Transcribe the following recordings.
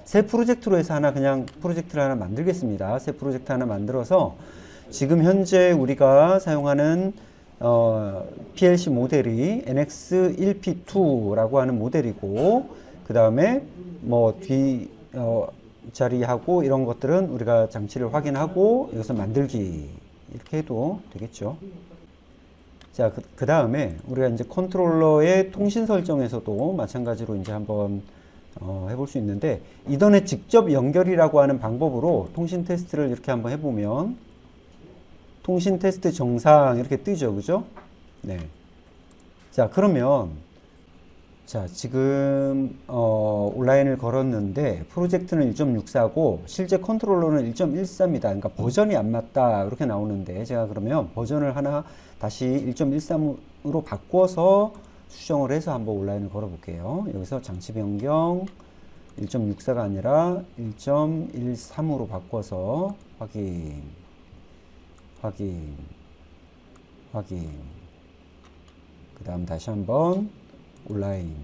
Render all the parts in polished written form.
새 프로젝트로 해서 그냥 프로젝트를 하나 만들겠습니다. 새 프로젝트 하나 만들어서 지금 현재 우리가 사용하는 PLC 모델이 NX1P2라고 하는 모델이고, 그 다음에 뭐 자리하고 이런 것들은 우리가 장치를 확인하고 여기서 만들기 이렇게 해도 되겠죠. 자, 그 다음에 우리가 이제 컨트롤러의 통신 설정에서도 마찬가지로 이제 한번 해볼 수 있는데, 이더넷 직접 연결이라고 하는 방법으로 통신 테스트를 이렇게 한번 해보면 통신 테스트 정상 이렇게 뜨죠, 그죠? 네. 자, 그러면 자, 지금 온라인을 걸었는데 프로젝트는 1.64고 실제 컨트롤러는 1.13이다. 그러니까 버전이 안 맞다 이렇게 나오는데, 제가 그러면 버전을 하나 다시 1.13으로 바꿔서 수정을 해서 한번 온라인을 걸어 볼게요. 여기서 장치 변경 1.64가 아니라 1.13으로 바꿔서 확인. 그 다음 다시 한번 온라인.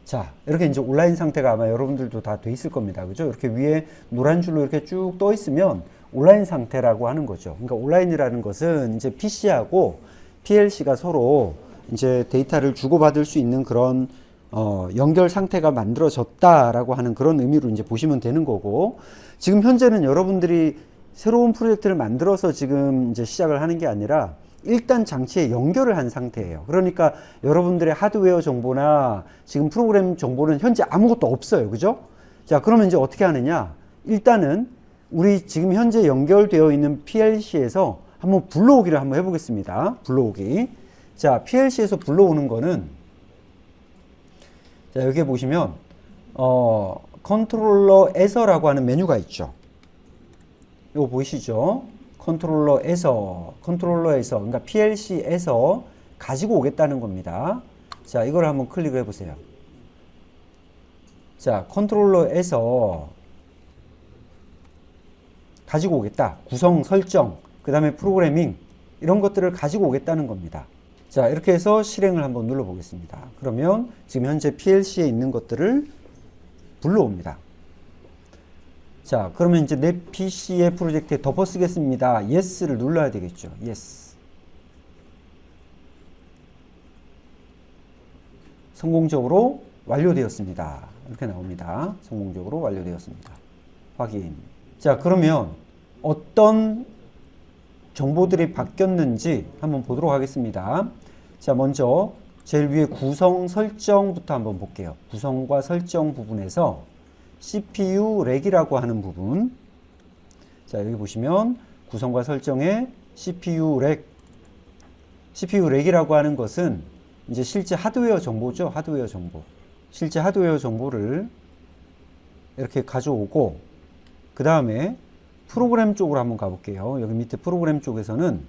자, 이렇게 이제 온라인 상태가 아마 여러분들도 다 돼 있을 겁니다. 그죠? 이렇게 위에 노란 줄로 이렇게 쭉 떠 있으면 온라인 상태라고 하는 거죠. 그러니까 온라인이라는 것은 이제 PC하고 PLC가 서로 이제 데이터를 주고받을 수 있는 그런 연결 상태가 만들어졌다라고 하는 그런 의미로 이제 보시면 되는 거고, 지금 현재는 여러분들이 새로운 프로젝트를 만들어서 지금 이제 시작을 하는 게 아니라 일단 장치에 연결을 한 상태예요. 그러니까 여러분들의 하드웨어 정보나 지금 프로그램 정보는 현재 아무것도 없어요. 그죠? 자, 그러면 이제 어떻게 하느냐? 일단은 우리 지금 현재 연결되어 있는 PLC에서 한번 불러오기를 한번 해보겠습니다. 불러오기. 자, PLC에서 불러오는 거는, 자, 여기 보시면 컨트롤러에서라고 하는 메뉴가 있죠. 이거 보이시죠? 컨트롤러에서, 그러니까 PLC에서 가지고 오겠다는 겁니다. 자, 이걸 한번 클릭을 해보세요. 자, 컨트롤러에서 가지고 오겠다. 구성 설정, 그 다음에 프로그래밍, 이런 것들을 가지고 오겠다는 겁니다. 자, 이렇게 해서 실행을 한번 눌러보겠습니다. 그러면 지금 현재 PLC에 있는 것들을 불러옵니다. 자, 그러면 이제 내 PC의 프로젝트에 덮어쓰겠습니다. Yes를 눌러야 되겠죠. Yes. 성공적으로 완료되었습니다. 이렇게 나옵니다. 성공적으로 완료되었습니다. 확인. 자, 그러면 어떤 정보들이 바뀌었는지 한번 보도록 하겠습니다. 자, 먼저 제일 위에 구성 설정부터 한번 볼게요. 구성과 설정 부분에서 CPU 렉이라고 하는 부분. 자, 여기 보시면 구성과 설정에 CPU 렉이라고 하는 것은 이제 실제 하드웨어 정보죠. 하드웨어 정보. 실제 하드웨어 정보를 이렇게 가져오고, 그 다음에 프로그램 쪽으로 한번 가볼게요. 여기 밑에 프로그램 쪽에서는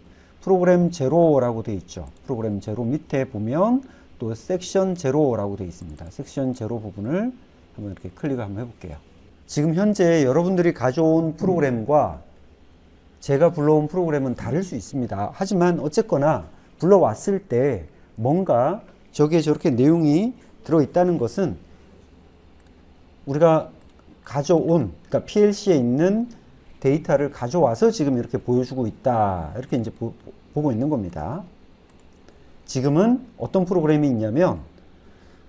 프로그램 제로라고 되어 있죠. 프로그램 제로 밑에 보면 또 섹션 제로라고 되어 있습니다. 섹션 제로 부분을 한번 이렇게 클릭을 한번 해볼게요. 지금 현재 여러분들이 가져온 프로그램과 제가 불러온 프로그램은 다를 수 있습니다. 하지만 어쨌거나 불러왔을 때 뭔가 저기에 저렇게 내용이 들어있다는 것은 우리가 가져온, 그러니까 PLC에 있는 데이터를 가져와서 지금 이렇게 보여주고 있다. 이렇게 이제 보고 있는 겁니다. 지금은 어떤 프로그램이 있냐면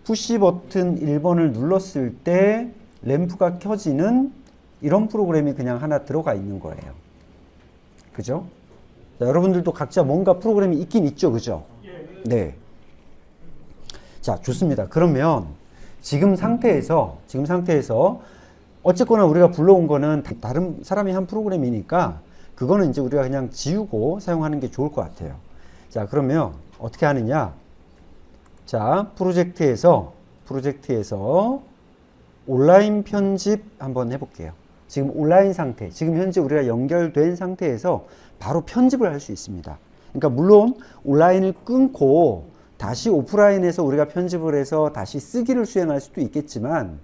푸시 버튼 1번을 눌렀을 때 램프가 켜지는 이런 프로그램이 그냥 하나 들어가 있는 거예요. 그죠? 자, 여러분들도 각자 뭔가 프로그램이 있긴 있죠. 그죠? 네. 자, 좋습니다. 그러면 지금 상태에서 어쨌거나 우리가 불러온 거는 다른 사람이 한 프로그램이니까 그거는 이제 우리가 그냥 지우고 사용하는 게 좋을 것 같아요. 자, 그러면 어떻게 하느냐? 자, 프로젝트에서 온라인 편집 한번 해볼게요. 지금 온라인 상태, 지금 현재 우리가 연결된 상태에서 바로 편집을 할 수 있습니다. 그러니까 물론 온라인을 끊고 다시 오프라인에서 우리가 편집을 해서 다시 쓰기를 수행할 수도 있겠지만,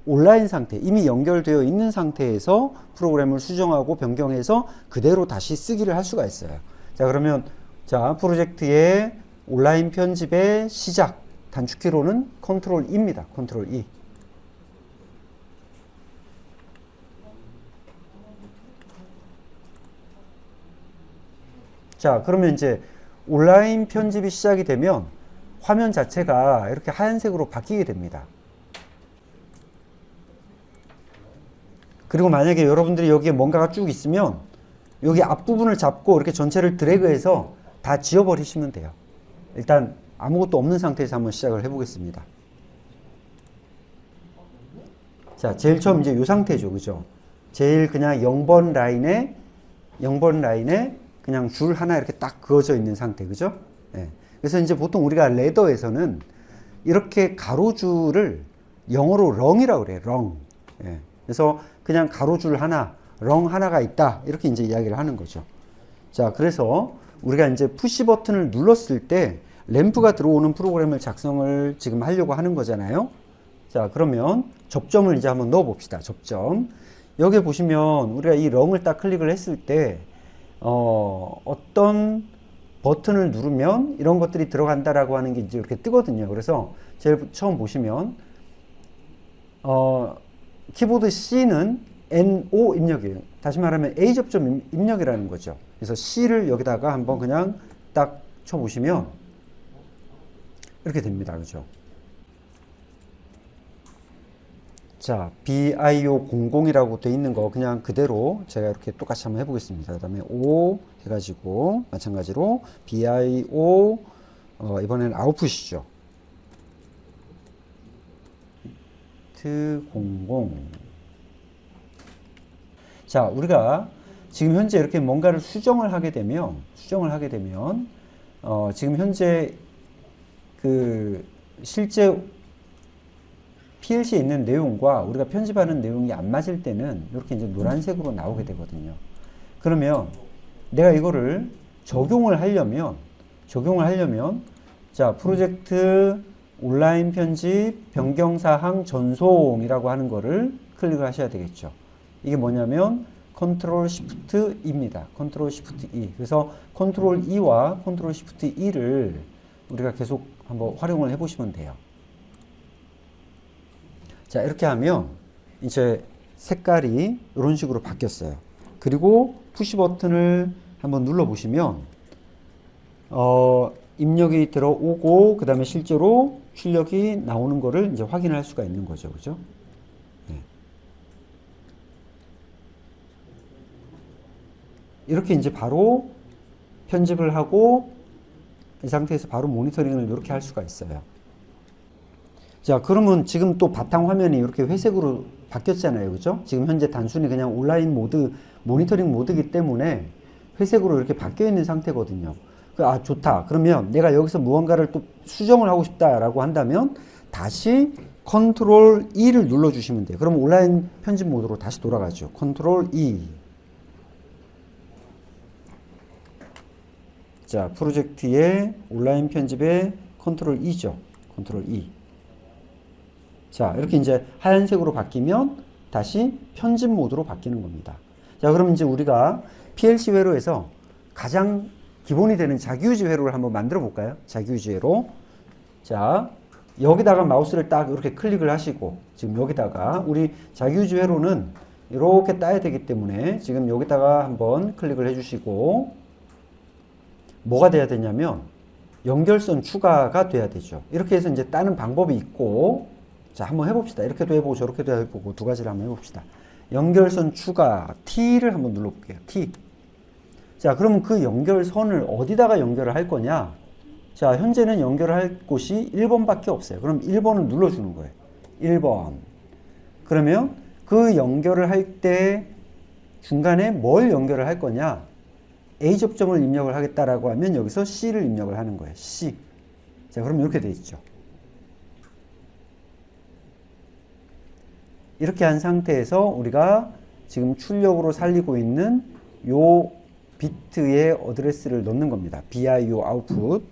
온라인 상태, 이미 연결되어 있는 상태에서 프로그램을 수정하고 변경해서 그대로 다시 쓰기를 할 수가 있어요. 자, 그러면 자, 프로젝트에 온라인 편집의 시작 단축키로는 컨트롤 E입니다. 컨트롤 E. 자, 그러면 이제 온라인 편집이 시작이 되면 화면 자체가 이렇게 하얀색으로 바뀌게 됩니다. 그리고 만약에 여러분들이 여기에 뭔가가 쭉 있으면 여기 앞부분을 잡고 이렇게 전체를 드래그해서 다 지워버리시면 돼요. 일단 아무것도 없는 상태에서 한번 시작을 해보겠습니다. 자, 제일 처음 이제 이 상태죠. 그죠? 제일 그냥 0번 라인에 그냥 줄 하나 이렇게 딱 그어져 있는 상태. 그죠? 예. 그래서 이제 보통 우리가 레더에서는 이렇게 가로줄을 영어로 렁이라고 그래요. 렁. 예. 그래서 그냥 가로줄 하나, 렁 하나가 있다. 이렇게 이제 이야기를 하는 거죠. 자, 그래서 우리가 이제 푸시 버튼을 눌렀을 때 램프가 들어오는 프로그램을 작성을 지금 하려고 하는 거잖아요. 자, 그러면 접점을 이제 한번 넣어 봅시다. 접점. 여기 보시면 우리가 이 렁을 딱 클릭을 했을 때 어떤 버튼을 누르면 이런 것들이 들어간다라고 하는 게 이제 이렇게 뜨거든요. 그래서 제일 처음 보시면 키보드 C는 NO 입력이에요. 다시 말하면 A 접점 입력이라는 거죠. 그래서 C를 여기다가 한번 그냥 딱 쳐보시면 이렇게 됩니다. 그죠? 자, BIO00이라고 돼 있는 거 그냥 그대로 제가 이렇게 똑같이 한번 해보겠습니다. 그 다음에 O 해가지고 마찬가지로 BIO 이번에는 아웃풋이죠. 00. 자, 우리가 지금 현재 이렇게 뭔가를 수정을 하게 되면 지금 현재 그 실제 PLC에 있는 내용과 우리가 편집하는 내용이 안 맞을 때는 이렇게 이제 노란색으로 나오게 되거든요. 그러면 내가 이거를 적용을 하려면 자, 프로젝트 온라인 편집 변경사항 전송이라고 하는 거를 클릭을 하셔야 되겠죠. 이게 뭐냐면 컨트롤 시프트 E입니다. 컨트롤 시프트 E. 그래서 컨트롤 E와 컨트롤 시프트 E를 우리가 계속 한번 활용을 해 보시면 돼요. 자, 이렇게 하면 이제 색깔이 이런 식으로 바뀌었어요. 그리고 푸시 버튼을 한번 눌러 보시면 입력이 들어오고 그 다음에 실제로 출력이 나오는 거를 이제 확인할 수가 있는 거죠. 그죠? 네. 이렇게 이제 바로 편집을 하고 이 상태에서 바로 모니터링을 이렇게 할 수가 있어요. 자, 그러면 지금 또 바탕 화면이 이렇게 회색으로 바뀌었잖아요. 그죠? 지금 현재 단순히 그냥 온라인 모드, 모니터링 모드이기 때문에 회색으로 이렇게 바뀌어 있는 상태거든요. 아, 좋다. 그러면 내가 여기서 무언가를 또 수정을 하고 싶다라고 한다면 다시 컨트롤 E를 눌러주시면 돼요. 그럼 온라인 편집 모드로 다시 돌아가죠. 컨트롤 E. 자, 프로젝트의 온라인 편집의 컨트롤 E죠. 컨트롤 E. 자, 이렇게 이제 하얀색으로 바뀌면 다시 편집 모드로 바뀌는 겁니다. 자, 그럼 이제 우리가 PLC 회로에서 가장 기본이 되는 자기유지 회로를 한번 만들어 볼까요? 자기유지 회로. 자, 여기다가 마우스를 딱 이렇게 클릭을 하시고, 지금 여기다가 우리 자기유지 회로는 이렇게 따야 되기 때문에 지금 여기다가 한번 클릭을 해주시고, 뭐가 돼야 되냐면 연결선 추가가 돼야 되죠. 이렇게 해서 이제 따는 방법이 있고, 자, 한번 해봅시다. 이렇게도 해보고 저렇게도 해보고 두 가지를 한번 해봅시다. 연결선 추가 T를 한번 눌러볼게요. T. 자, 그러면 그 연결선을 어디다가 연결을 할 거냐? 자, 현재는 연결을 할 곳이 1번밖에 없어요. 그럼 1번을 눌러주는 거예요. 1번. 그러면 그 연결을 할 때 중간에 뭘 연결을 할 거냐? A 접점을 입력을 하겠다라고 하면 여기서 C를 입력을 하는 거예요. C. 자, 그럼 이렇게 돼 있죠. 이렇게 한 상태에서 우리가 지금 출력으로 살리고 있는 요 비트의 어드레스를 넣는 겁니다. BIO output.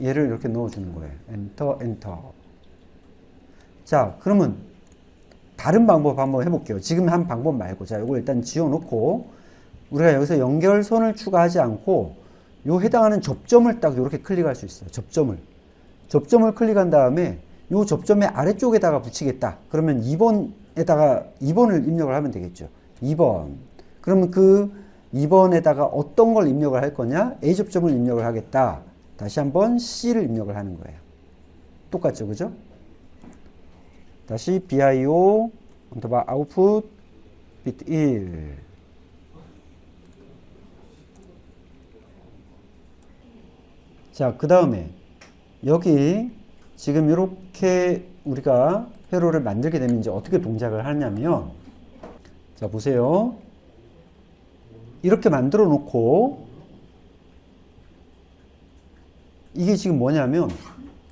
얘를 이렇게 넣어주는 거예요. 엔터, 엔터. 자, 그러면 다른 방법 한번 해볼게요. 지금 한 방법 말고. 자, 이걸 일단 지워놓고, 우리가 여기서 연결선을 추가하지 않고, 요 해당하는 접점을 딱 이렇게 클릭할 수 있어요. 접점을 클릭한 다음에, 요 접점의 아래쪽에다가 붙이겠다. 그러면 2번을 입력을 하면 되겠죠. 2번. 그러면 그 2번에다가 어떤 걸 입력을 할 거냐? A 접점을 입력을 하겠다. 다시 한번 C를 입력을 하는 거예요. 똑같죠, 그죠? 다시 BIO 언더바 아웃풋 비트 1. 자, 그 다음에 여기 지금 이렇게 우리가 회로를 만들게 되면 이제 어떻게 동작을 하냐면, 자, 보세요. 이렇게 만들어 놓고, 이게 지금 뭐냐면,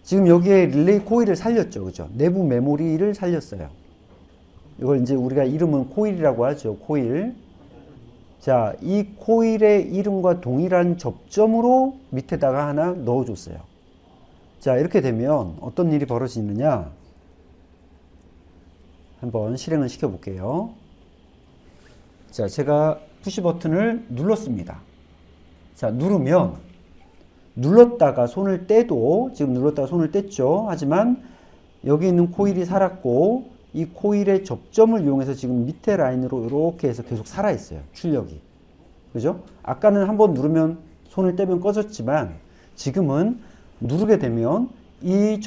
지금 여기에 릴레이 코일을 살렸죠. 그죠? 내부 메모리를 살렸어요. 이걸 이제 우리가 이름은 코일이라고 하죠. 코일. 자, 이 코일의 이름과 동일한 접점으로 밑에다가 하나 넣어줬어요. 자, 이렇게 되면 어떤 일이 벌어지느냐? 한번 실행을 시켜 볼게요. 자, 제가 푸시 버튼을 눌렀습니다. 자, 누르면, 눌렀다가 손을 떼도, 지금 눌렀다가 손을 뗐죠. 하지만 여기 있는 코일이 살았고, 이 코일의 접점을 이용해서 지금 밑에 라인으로 이렇게 해서 계속 살아있어요. 출력이. 그죠? 아까는 한번 누르면 손을 떼면 꺼졌지만, 지금은 누르게 되면 이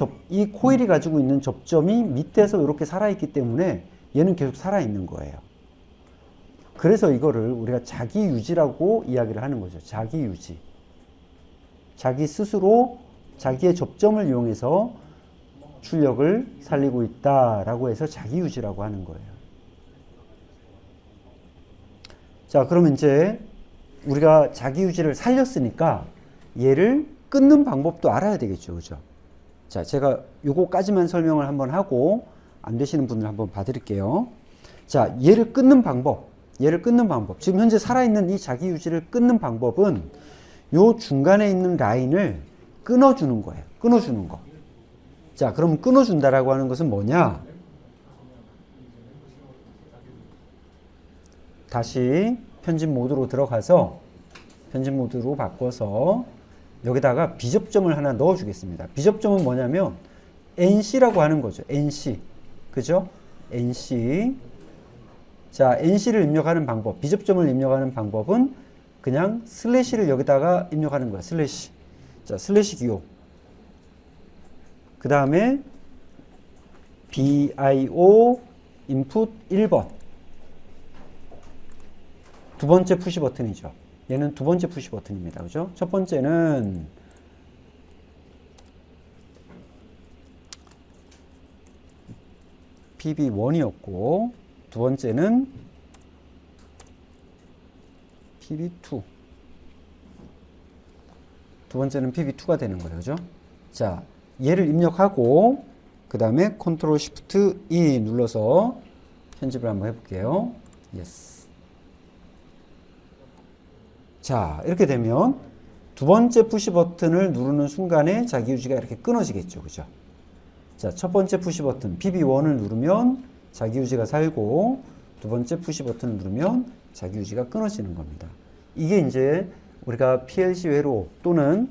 코일이 가지고 있는 접점이 밑에서 이렇게 살아있기 때문에 얘는 계속 살아있는 거예요. 그래서 이거를 우리가 자기 유지라고 이야기를 하는 거죠. 자기 유지. 자기 스스로 자기의 접점을 이용해서 출력을 살리고 있다라고 해서 자기 유지라고 하는 거예요. 자, 그러면 이제 우리가 자기 유지를 살렸으니까 얘를 끊는 방법도 알아야 되겠죠. 그죠? 자, 제가 요거까지만 설명을 한번 하고 안 되시는 분들 한번 봐드릴게요. 자, 얘를 끊는 방법. 지금 현재 살아있는 이 자기 유지를 끊는 방법은 요 중간에 있는 라인을 끊어주는 거예요. 끊어주는 거. 자, 그럼 끊어준다라고 하는 것은 뭐냐? 다시 편집 모드로 들어가서 편집 모드로 바꿔서 여기다가 비접점을 하나 넣어주겠습니다. 비접점은 뭐냐면 NC라고 하는 거죠. NC. 그죠? NC. 자, NC를 입력하는 방법, 비접점을 입력하는 방법은 그냥 슬래시를 여기다가 입력하는 거야. 슬래시. 자, 슬래시 기호. 그 다음에 BIO 인풋 1번. 두 번째 푸시 버튼이죠. 얘는 두 번째 푸시 버튼입니다. 그죠? 첫 번째는 PB1이었고, 두 번째는 PB2. 두 번째는 PB2가 되는 거예요. 그죠? 자, 얘를 입력하고, 그 다음에 컨트롤 쉬프트 E 눌러서 편집을 한번 해볼게요. 예스. 자, 이렇게 되면 두 번째 푸시 버튼을 누르는 순간에 자기 유지가 이렇게 끊어지겠죠. 그죠? 자, 첫 번째 푸시 버튼 PB1을 누르면 자기 유지가 살고, 두 번째 푸시 버튼을 누르면 자기 유지가 끊어지는 겁니다. 이게 이제 우리가 PLC 회로 또는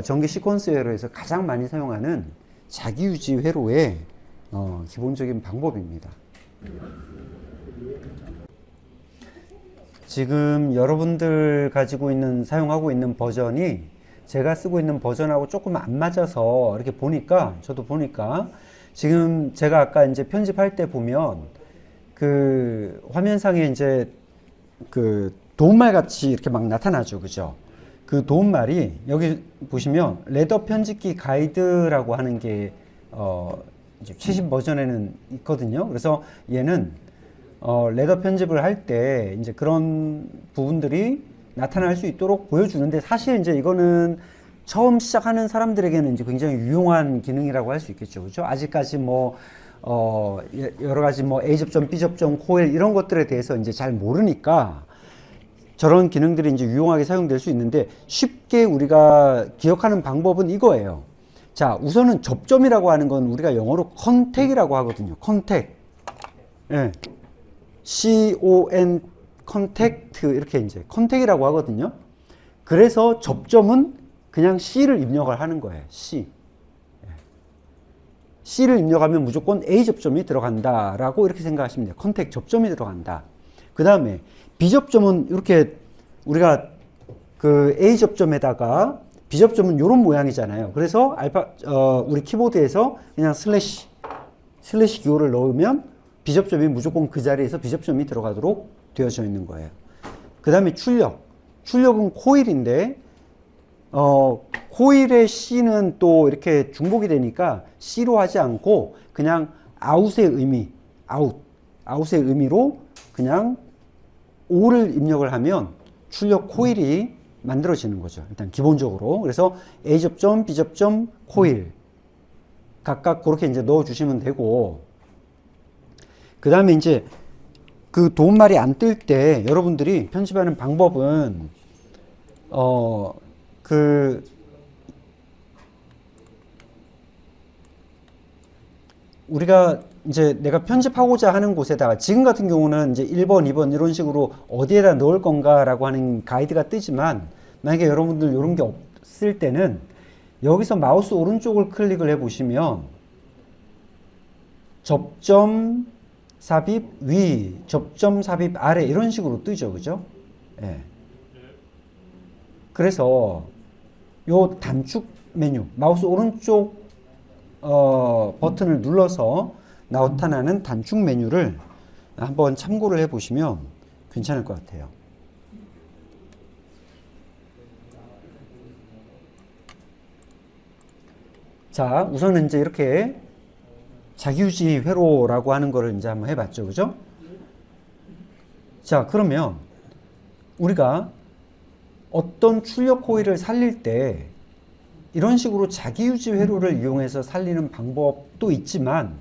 전기 시퀀스 회로에서 가장 많이 사용하는 자기 유지 회로의 기본적인 방법입니다. 지금 여러분들 가지고 있는, 사용하고 있는 버전이 제가 쓰고 있는 버전하고 조금 안 맞아서 이렇게 보니까, 저도 보니까 지금 제가 아까 이제 편집할 때 보면 그 화면상에 이제 그 도움말 같이 이렇게 막 나타나죠. 그죠? 그 도움말이 여기 보시면 레더 편집기 가이드라고 하는 게 이제 최신 버전에는 있거든요. 그래서 얘는 레더 편집을 할 때 이제 그런 부분들이 나타날 수 있도록 보여주는데, 사실 이제 이거는 처음 시작하는 사람들에게는 이제 굉장히 유용한 기능이라고 할 수 있겠죠. 그죠? 아직까지 뭐 여러 가지 뭐 A 접점, B 접점, 코일 이런 것들에 대해서 이제 잘 모르니까 저런 기능들이 이제 유용하게 사용될 수 있는데, 쉽게 우리가 기억하는 방법은 이거예요. 자, 우선은 접점이라고 하는 건 우리가 영어로 컨택이라고 하거든요. 컨택. 예. CON 컨택트 이렇게 이제 컨택이라고 하거든요. 그래서 접점은 그냥 C를 입력을 하는 거예요. C. C를 입력하면 무조건 A 접점이 들어간다라고 이렇게 생각하시면 돼요. 컨택 접점이 들어간다. 그 다음에 B 접점은 이렇게 우리가 그 A 접점에다가 B 접점은 이런 모양이잖아요. 그래서 우리 키보드에서 그냥 슬래시 기호를 넣으면 B 접점이 무조건 그 자리에서 B 접점이 들어가도록 되어져 있는 거예요. 그 다음에 출력은 코일인데 코일의 C는 또 이렇게 중복이 되니까 C로 하지 않고 그냥 아웃의 의미로 그냥 O를 입력을 하면 출력 코일이 만들어지는 거죠. 일단 기본적으로. 그래서 A 접점, B 접점, 코일 각각 그렇게 이제 넣어 주시면 되고, 그 다음에 이제 그 도움말이 안 뜰 때 여러분들이 편집하는 방법은 우리가 이제 내가 편집하고자 하는 곳에다가 지금 같은 경우는 이제 1번, 2번 이런 식으로 어디에다 넣을 건가라고 하는 가이드가 뜨지만, 만약에 여러분들 이런 게 없을 때는 여기서 마우스 오른쪽을 클릭을 해 보시면 접점 삽입 위, 접점 삽입 아래 이런 식으로 뜨죠. 그죠? 예. 그래서 요 단축 메뉴, 마우스 오른쪽 버튼을 눌러서 나타나는 단축 메뉴를 한번 참고를 해 보시면 괜찮을 것 같아요. 자, 우선은 이제 이렇게 자기유지 회로라고 하는 거를 이제 한번 해봤죠. 그죠? 자, 그러면 우리가 어떤 출력 코일을 살릴 때 이런 식으로 자기유지 회로를 이용해서 살리는 방법도 있지만,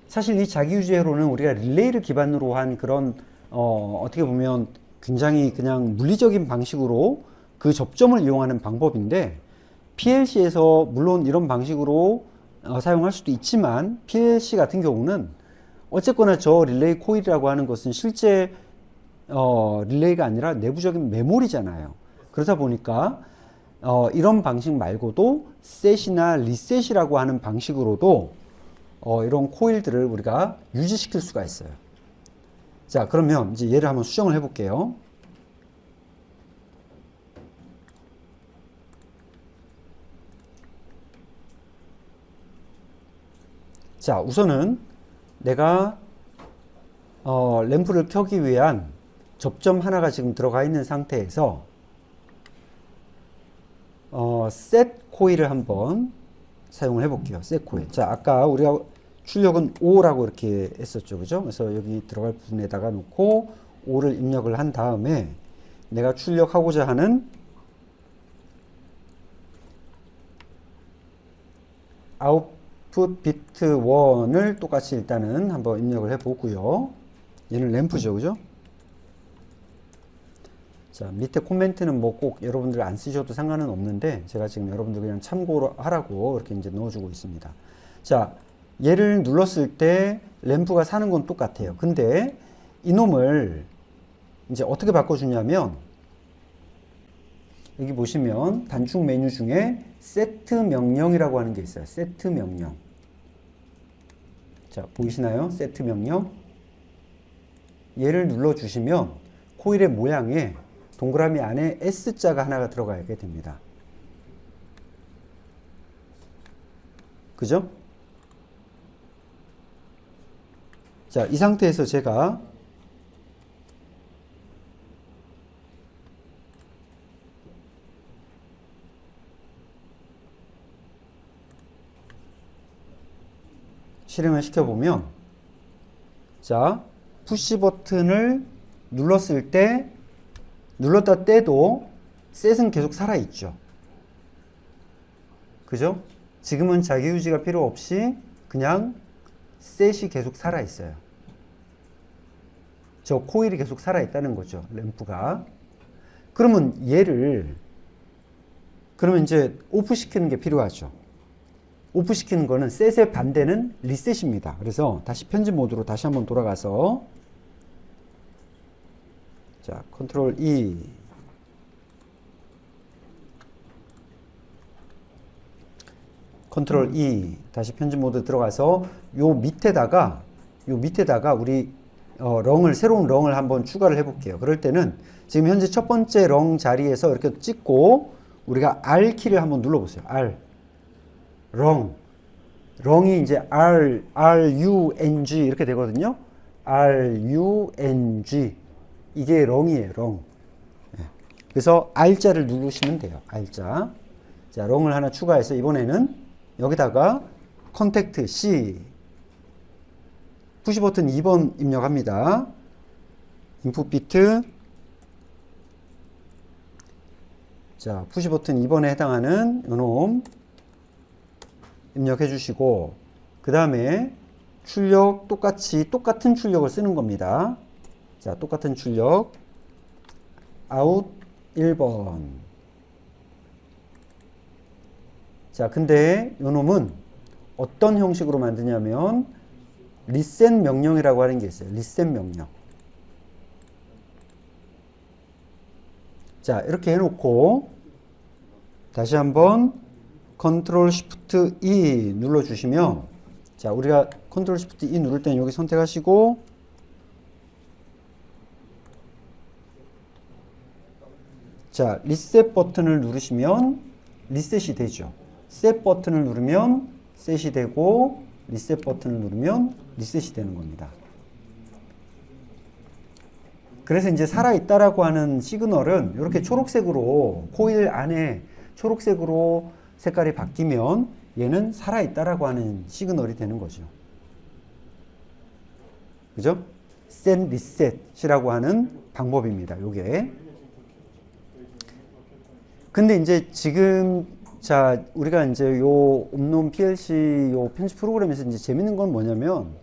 사실 이 자기유지 회로는 우리가 릴레이를 기반으로 한 그런 어떻게 보면 굉장히 그냥 물리적인 방식으로 그 접점을 이용하는 방법인데, PLC에서 물론 이런 방식으로 사용할 수도 있지만 PLC 같은 경우는 어쨌거나 저 릴레이 코일이라고 하는 것은 실제 릴레이가 아니라 내부적인 메모리잖아요. 그러다 보니까 이런 방식 말고도 셋이나 리셋이라고 하는 방식으로도 이런 코일들을 우리가 유지시킬 수가 있어요. 자, 그러면 이제 얘를 한번 수정을 해 볼게요. 자, 우선은 내가 램프를 켜기 위한 접점 하나가 지금 들어가 있는 상태에서 셋 코일을 한번 사용을 해 볼게요. 셋 코일. 자, 아까 우리가 출력은 5라고 이렇게 했었죠. 그죠? 그래서 여기 들어갈 부분에다가 놓고 5를 입력을 한 다음에 내가 출력하고자 하는 아웃풋 비트 1을 똑같이 일단은 한번 입력을 해 보고요. 얘는 램프죠. 그죠? 자, 밑에 코멘트는 뭐 꼭 여러분들 안 쓰셔도 상관은 없는데, 제가 지금 여러분들 그냥 참고로 하라고 이렇게 이제 넣어주고 있습니다. 자, 얘를 눌렀을 때 램프가 사는 건 똑같아요. 근데 이놈을 이제 어떻게 바꿔주냐면, 여기 보시면 단축 메뉴 중에 세트 명령이라고 하는 게 있어요. 세트 명령. 자, 보이시나요? 세트 명령. 얘를 눌러주시면 코일의 모양에 동그라미 안에 S자가 하나가 들어가게 됩니다. 그죠? 자, 이 상태에서 제가 실행을 시켜보면, 자, 푸시 버튼을 눌렀을 때, 눌렀다 떼도 셋은 계속 살아있죠. 그죠? 지금은 자기유지가 필요 없이 그냥 셋이 계속 살아있어요. 저 코일이 계속 살아있다는 거죠. 램프가. 그러면 얘를, 그러면 이제 오프 시키는 게 필요하죠. 오프 시키는 거는 셋의 반대는 리셋입니다. 그래서 다시 편집 모드로 다시 한번 돌아가서 자, 컨트롤 E 컨트롤 E 다시 편집 모드 들어가서 요 밑에다가 우리 새로운 렁을 한번 추가를 해 볼게요. 그럴 때는 지금 현재 첫 번째 렁 자리에서 이렇게 찍고 우리가 R 키를 한번 눌러 보세요. R 렁이 이제 RUNG 이렇게 되거든요. RUNG 이게 렁이에요. 렁. 그래서 R자를 누르시면 돼요. R자. 자, 렁을 하나 추가해서 이번에는 여기다가 컨택트 C 푸시 버튼 2번 입력합니다. 인풋 비트. 자, 푸시 버튼 2번에 해당하는 요놈 입력해 주시고, 그 다음에 출력 똑같은 출력을 쓰는 겁니다. 자, 똑같은 출력. 아웃 1번. 자, 근데 요놈은 어떤 형식으로 만드냐면 리셋 명령이라고 하는 게 있어요. 리셋 명령. 자, 이렇게 해놓고 다시 한번 컨트롤 쉬프트 E 눌러주시면, 자, 우리가 컨트롤 쉬프트 E 누를 때는 여기 선택하시고 자, 리셋 버튼을 누르시면 리셋이 되죠. 셋 버튼을 누르면 셋이 되고 리셋 버튼을 누르면 리셋이 되는 겁니다. 그래서 이제 살아있다라고 하는 시그널은 이렇게 초록색으로 코일 안에 초록색으로 색깔이 바뀌면 얘는 살아있다라고 하는 시그널이 되는 거죠. 그죠? 셋 리셋이라고 하는 방법입니다. 요게. 근데 이제 지금 자, 우리가 이제 요 옴놈 PLC 요 편집 프로그램에서 이제 재밌는 건 뭐냐면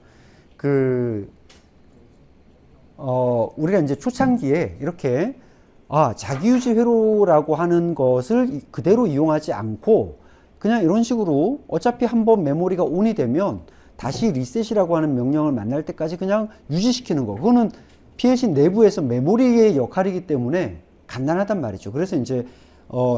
우리가 이제 초창기에 이렇게 자기유지 회로라고 하는 것을 그대로 이용하지 않고 그냥 이런 식으로 어차피 한번 메모리가 온이 되면 다시 리셋이라고 하는 명령을 만날 때까지 그냥 유지시키는 거. 그거는 PLC 내부에서 메모리의 역할이기 때문에 간단하단 말이죠. 그래서 이제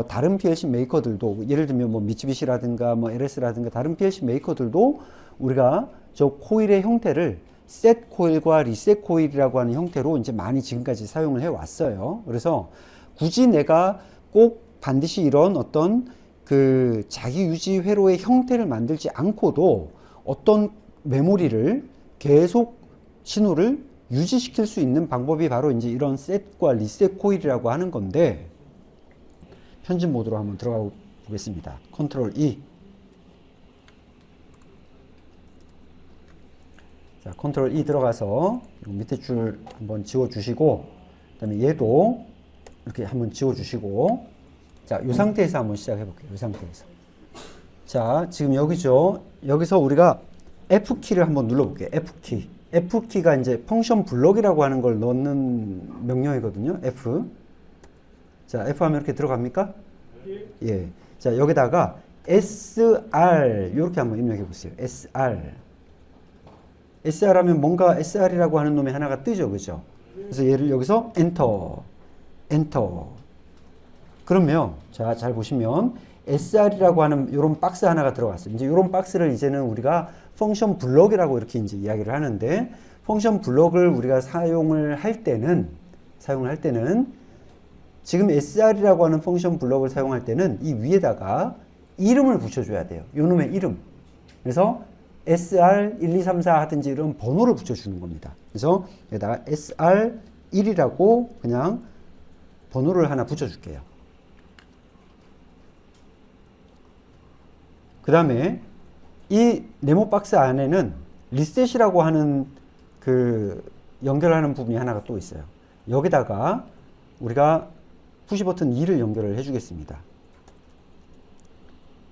다른 PLC 메이커들도 예를 들면 뭐 미쓰비시라든가 뭐 LS라든가 다른 PLC 메이커들도 우리가 저 코일의 형태를 셋 코일과 리셋 코일이라고 하는 형태로 이제 많이 지금까지 사용을 해 왔어요. 그래서 굳이 내가 꼭 반드시 이런 어떤 그 자기 유지 회로의 형태를 만들지 않고도 어떤 메모리를 계속 신호를 유지시킬 수 있는 방법이 바로 이제 이런 셋과 리셋 코일이라고 하는 건데, 편집 모드로 한번 들어가 보겠습니다. 컨트롤 E. 자, 컨트롤 E 들어가서 밑에 줄 한번 지워 주시고, 그다음에 얘도 이렇게 한번 지워 주시고, 자, 이 상태에서 한번 시작해 볼게요. 이 상태에서. 자, 지금 여기죠. 여기서 우리가 F키를 한번 눌러 볼게요. F키. F키가 이제 펑션 블럭이라고 하는 걸 넣는 명령이거든요. F. 자, F 하면 이렇게 들어갑니까? 예. 자, 여기다가 SR 이렇게 한번 입력해 보세요. SR. SR 하면 뭔가 SR이라고 하는 놈이 하나가 뜨죠. 그죠? 그래서 얘를 여기서 엔터. 그러면 자, 잘 보시면 SR이라고 하는 이런 박스 하나가 들어갔어요. 이제 이런 박스를 이제는 우리가 펑션 블럭이라고 이렇게 이제 이야기를 하는데, 펑션 블럭을 우리가 사용을 할 때는 지금 SR이라고 하는 펑션 블럭을 사용할 때는 이 위에다가 이름을 붙여줘야 돼요. 요 놈의 이름. 그래서 SR 1, 2, 3, 4 하든지 이런 번호를 붙여주는 겁니다. 그래서 여기다가 SR1이라고 그냥 번호를 하나 붙여줄게요. 그 다음에 이 네모 박스 안에는 리셋이라고 하는 그 연결하는 부분이 하나가 또 있어요. 여기다가 우리가 푸시 버튼 2를 연결을 해주겠습니다.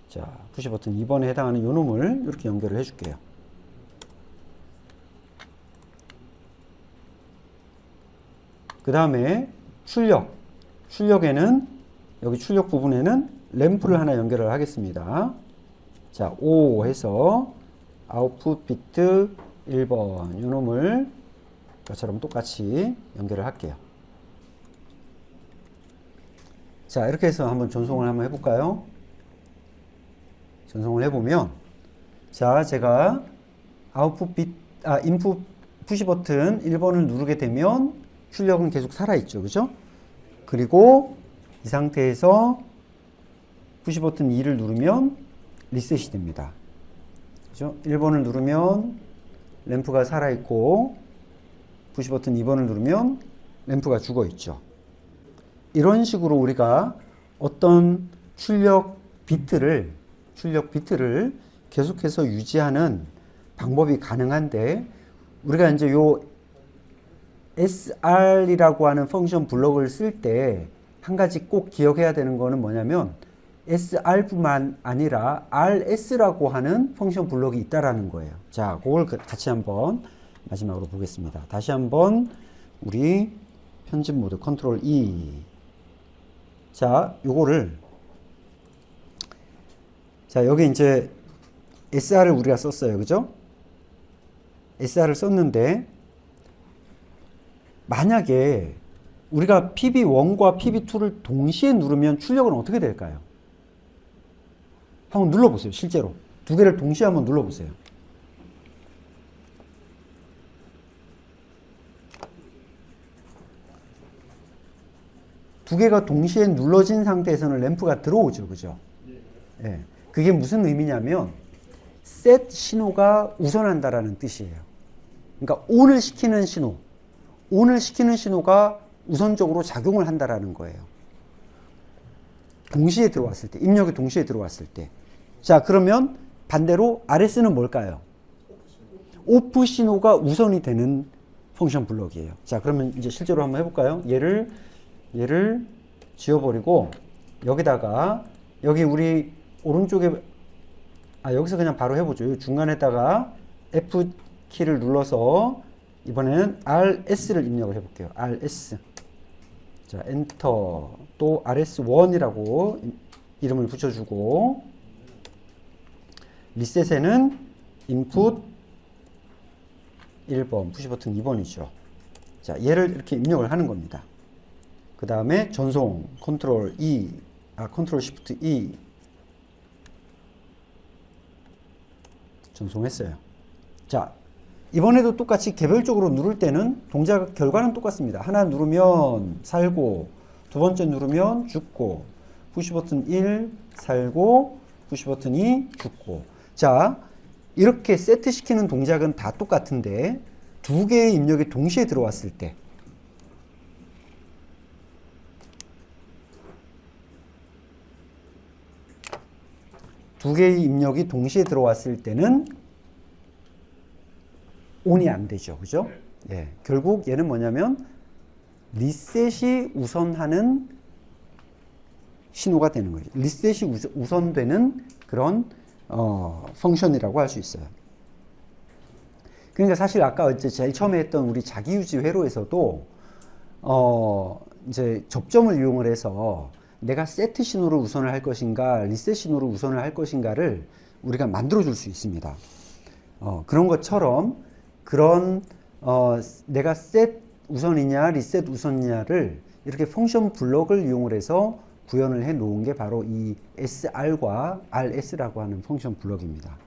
자, 푸시 버튼 2번에 해당하는 요 놈을 이렇게 연결을 해줄게요. 그 다음에 출력에는 여기 출력 부분에는 램프를 하나 연결을 하겠습니다. 자, 5 해서 아웃풋 비트 1번 요 놈을 이것처럼 똑같이 연결을 할게요. 자, 이렇게 해서 한번 전송을 한번 해볼까요? 전송을 해보면, 자, 제가 인풋 푸시 버튼 1번을 누르게 되면 출력은 계속 살아있죠. 그죠? 그리고 이 상태에서 푸시 버튼 2를 누르면 리셋이 됩니다. 그죠? 1번을 누르면 램프가 살아있고, 푸시 버튼 2번을 누르면 램프가 죽어있죠. 이런 식으로 우리가 어떤 출력 비트를 계속해서 유지하는 방법이 가능한데, 우리가 이제 요 sr이라고 하는 펑션 블럭을 쓸 때 한 가지 꼭 기억해야 되는 거는 뭐냐면 sr뿐만 아니라 rs라고 하는 펑션 블럭이 있다라는 거예요. 자, 그걸 같이 한번 마지막으로 보겠습니다. 다시 한번 우리 편집 모드 컨트롤 E. 자, 요거를 자, 여기 이제 sr을 우리가 썼어요. 그죠? sr을 썼는데 만약에 우리가 PB1과 PB2를 동시에 누르면 출력은 어떻게 될까요? 한번 눌러보세요. 실제로 두 개를 동시에 한번 눌러보세요. 두 개가 동시에 눌러진 상태에서는 램프가 들어오죠. 그죠? 예. 그게 무슨 의미냐면 셋 신호가 우선한다라는 뜻이에요. 그러니까 ON을 시키는 신호가 우선적으로 작용을 한다라는 거예요. 동시에 들어왔을 때, 입력이 동시에 들어왔을 때. 자, 그러면 반대로 RS는 뭘까요? 오프 신호가 우선이 되는 펑션 블럭이에요. 자, 그러면 이제 실제로 한번 해볼까요? 얘를 지워버리고 여기다가 여기 우리 오른쪽에 여기서 그냥 바로 해보죠. 중간에다가 F 키를 눌러서 이번에는 RS를 입력을 해볼게요. RS. 자, 엔터. 또 RS1이라고 이름을 붙여주고, 리셋에는 인풋 1번, 푸시 버튼 2번이죠. 자, 얘를 이렇게 입력을 하는 겁니다. 그 다음에 전송, 컨트롤 쉬프트 E. 전송했어요. 자, 이번에도 똑같이 개별적으로 누를 때는 동작 결과는 똑같습니다. 하나 누르면 살고, 두 번째 누르면 죽고, 푸시 버튼 1 살고, 푸시 버튼 2 죽고. 자, 이렇게 세트 시키는 동작은 다 똑같은데 두 개의 입력이 동시에 들어왔을 때, 두 개의 입력이 동시에 들어왔을 때는 ON이 안 되죠. 그죠? 예. 결국 얘는 뭐냐면 리셋이 우선하는 신호가 되는 거죠. 리셋이 우선되는 그런 펑션이라고 할 수 있어요. 그러니까 사실 아까 제일 처음에 했던 우리 자기유지 회로에서도 이제 접점을 이용을 해서 내가 세트 신호를 우선을 할 것인가 리셋 신호를 우선을 할 것인가를 우리가 만들어 줄 수 있습니다. 그런 것처럼 내가 셋 우선이냐 리셋 우선이냐를 이렇게 펑션 블럭을 이용을 해서 구현을 해 놓은 게 바로 이 SR과 RS라고 하는 펑션 블럭입니다.